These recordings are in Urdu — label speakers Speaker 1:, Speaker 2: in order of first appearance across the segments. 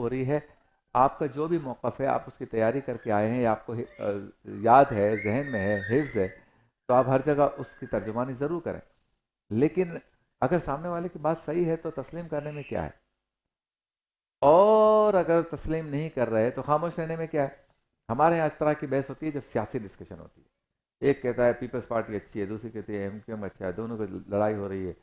Speaker 1: ہو رہی ہے، آپ کا جو بھی موقف ہے آپ اس کی تیاری کر کے آئے ہیں یا آپ کو یاد ہے، ذہن میں ہے، حفظ ہے، تو آپ ہر جگہ اس کی ترجمانی ضرور کریں. لیکن اگر سامنے والے کی بات صحیح ہے تو تسلیم کرنے میں کیا ہے، اور اگر تسلیم نہیں کر رہے تو خاموش رہنے میں کیا ہے. ہمارے یہاں اس طرح کی بحث ہوتی ہے جب سیاسی ڈسکشن ہوتی ہے. ایک کہتا ہے پیپلز پارٹی اچھی ہے، دوسری کہتی ہے ایم کیو ایم اچھا ہے، دونوں کی لڑائی ہو رہی ہے.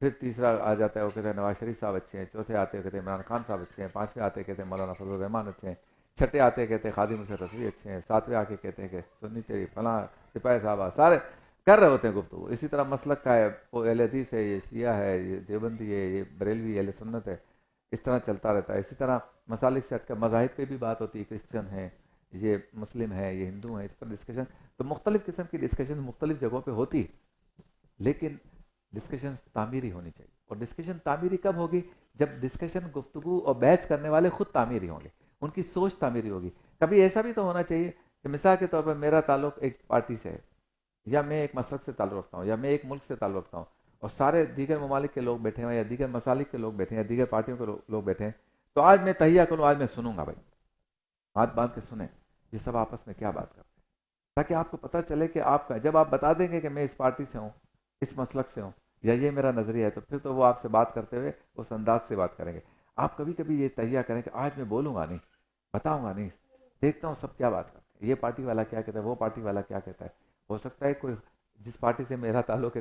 Speaker 1: پھر تیسرا آ جاتا ہے، وہ کہتے ہیں نواز شریف صاحب اچھے ہیں، چوتھے آتے ہیں کہتے ہیں عمران خان صاحب اچھے ہیں، پانچویں آتے کہتے ہیں مولانا فضل الرحمان اچھے ہیں، چھٹے آتے کہتے ہیں خادم حسین رضوی اچھے ہیں، ساتویں آ کے کہتے ہیں کہ سنی تیری فلاں سپاہی صاحب، سارے کر رہے ہوتے ہیں گفتگو. اسی طرح مسلک کا ہے، وہ اہل حدیث ہے، یہ شیعہ ہے، یہ دیوبندی ہے، یہ بریلوی ہے، اہل سنت ہے. اس طرح چلتا رہتا ہے. اسی طرح مسالک سے ہٹ کر مذاہب پہ بھی بات ہوتی ہے، کرسچن ہے، یہ مسلم ہے، یہ ہندو ہیں، اس پر ڈسکشن. تو مختلف قسم کی ڈسکشن مختلف جگہوں پہ ہوتی ہے، لیکن ڈسکشن تعمیری ہونی چاہیے. اور ڈسکشن تعمیری کب ہوگی؟ جب ڈسکشن، گفتگو اور بحث کرنے والے خود تعمیری ہوں گے، ان کی سوچ تعمیری ہوگی. کبھی ایسا بھی تو ہونا چاہیے کہ مثال کے طور پر میرا تعلق ایک پارٹی سے ہے، یا میں ایک مسلک سے تعلق رکھتا ہوں، یا میں ایک ملک سے تعلق رکھتا ہوں، اور سارے دیگر ممالک کے لوگ بیٹھے ہیں، یا دیگر مسالک کے لوگ بیٹھے ہیں، یا دیگر پارٹیوں کے لوگ بیٹھے ہیں. تو آج میں تہیہ کروں، آج میں سنوں گا. بھائی بات بات کے سنیں یہ سب آپس میں کیا بات کرتے ہیں، تاکہ آپ کو پتہ چلے کہ آپ کا، جب آپ بتا دیں گے کہ میں اس پارٹی سے ہوں، اس مسلک سے ہوں، یا یہ میرا نظریہ ہے، تو پھر تو وہ آپ سے بات کرتے ہوئے اس انداز سے بات کریں گے. آپ کبھی کبھی یہ تہیہ کریں کہ آج میں بولوں گا نہیں، بتاؤں گا نہیں، دیکھتا ہوں سب کیا بات کرتے ہیں، یہ پارٹی والا کیا کہتا ہے، وہ پارٹی والا کیا کہتا ہے. ہو سکتا ہے کوئی جس پارٹی سے میرا تعلق ہے